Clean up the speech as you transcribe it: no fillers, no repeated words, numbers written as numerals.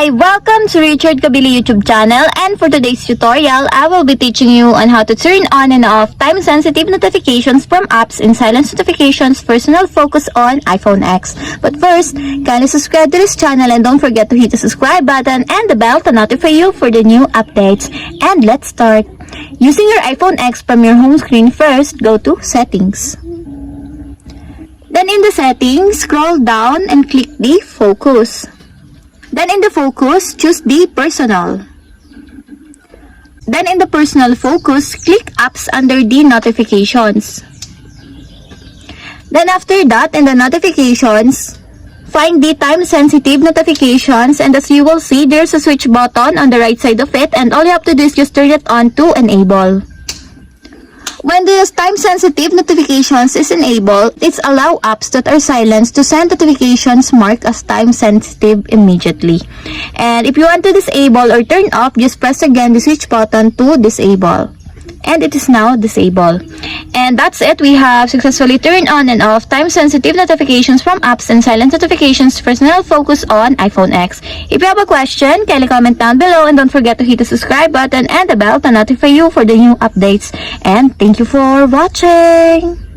Hi! Welcome to Richard Kabili YouTube channel, and for today's tutorial, I will be teaching you on how to turn on and off time-sensitive notifications from apps and silence notifications personal focus on iPhone X. But first, kindly subscribe to this channel and don't forget to hit the subscribe button and the bell to notify you for the new updates. And let's start. Using your iPhone X from your home screen, first go to Settings. Then in the settings, scroll down and click the Focus. Then in the Focus, choose the Personal. Then in the Personal Focus, click Apps under the Notifications. Then after that, in the Notifications, find the time-sensitive notifications, and as you will see, there's a switch button on the right side of it, and all you have to do is just turn it on to enable. When the time-sensitive notifications is enabled, it's allow apps that are silenced to send notifications marked as time-sensitive immediately. And if you want to disable or turn off, just press again the switch button to disable. And it is now disabled. And that's it. We have successfully turned on and off time-sensitive notifications from apps and silent notifications personal focus on iPhone X. If you have a question, kindly comment down below, and don't forget to hit the subscribe button and the bell to notify you for the new updates. And thank you for watching!